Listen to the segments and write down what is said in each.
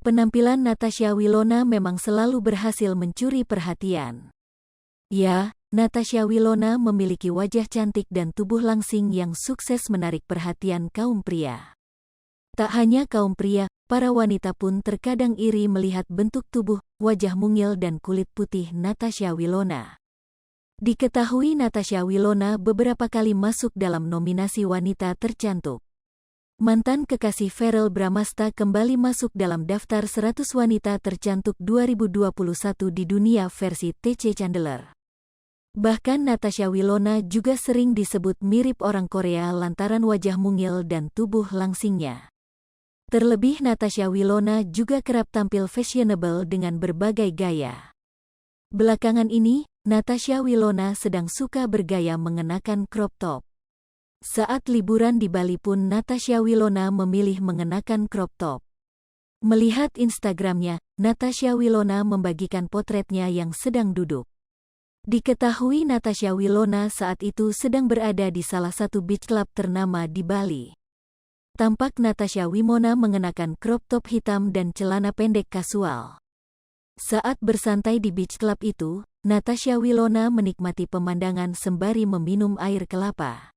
Penampilan Natasha Wilona memang selalu berhasil mencuri perhatian. Ya, Natasha Wilona memiliki wajah cantik dan tubuh langsing yang sukses menarik perhatian kaum pria. Tak hanya kaum pria, para wanita pun terkadang iri melihat bentuk tubuh, wajah mungil dan kulit putih Natasha Wilona. Diketahui Natasha Wilona beberapa kali masuk dalam nominasi wanita tercantik. Mantan kekasih Verrell Bramasta kembali masuk dalam daftar 100 wanita tercantik 2021 di dunia versi TC Chandler. Bahkan Natasha Wilona juga sering disebut mirip orang Korea lantaran wajah mungil dan tubuh langsingnya. Terlebih Natasha Wilona juga kerap tampil fashionable dengan berbagai gaya. Belakangan ini, Natasha Wilona sedang suka bergaya mengenakan crop top. Saat liburan di Bali pun Natasha Wilona memilih mengenakan crop top. Melihat Instagramnya, Natasha Wilona membagikan potretnya yang sedang duduk. Diketahui Natasha Wilona saat itu sedang berada di salah satu beach club ternama di Bali. Tampak Natasha Wilona mengenakan crop top hitam dan celana pendek kasual. Saat bersantai di beach club itu, Natasha Wilona menikmati pemandangan sembari meminum air kelapa.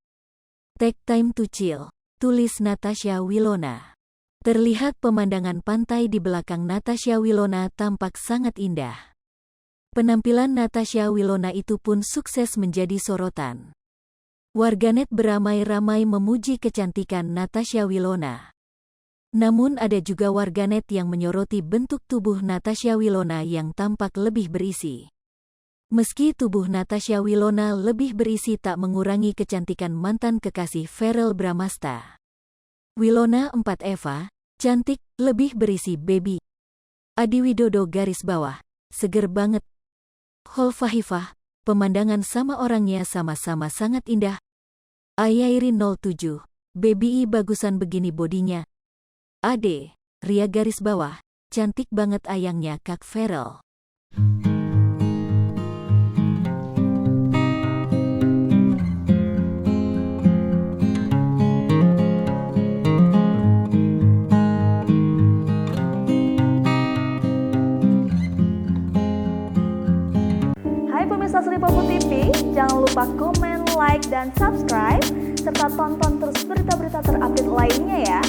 Take time to chill, tulis Natasha Wilona. Terlihat pemandangan pantai di belakang Natasha Wilona tampak sangat indah. Penampilan Natasha Wilona itu pun sukses menjadi sorotan. Warganet beramai-ramai memuji kecantikan Natasha Wilona. Namun ada juga warganet yang menyoroti bentuk tubuh Natasha Wilona yang tampak lebih berisi. Meski tubuh Natasha Wilona lebih berisi tak mengurangi kecantikan mantan kekasih Verrell Bramasta. Wilona 4 Eva, cantik, lebih berisi baby. Adi Widodo garis bawah, seger banget. Holfahifah, pemandangan sama orangnya sama-sama sangat indah. Ayairin 07, baby bagusan begini bodinya. Ade, Ria garis bawah, cantik banget ayangnya Kak Verrell. Hai pemirsa Sri Popo TV, jangan lupa komen, like, dan subscribe, serta tonton terus berita-berita terupdate lainnya ya.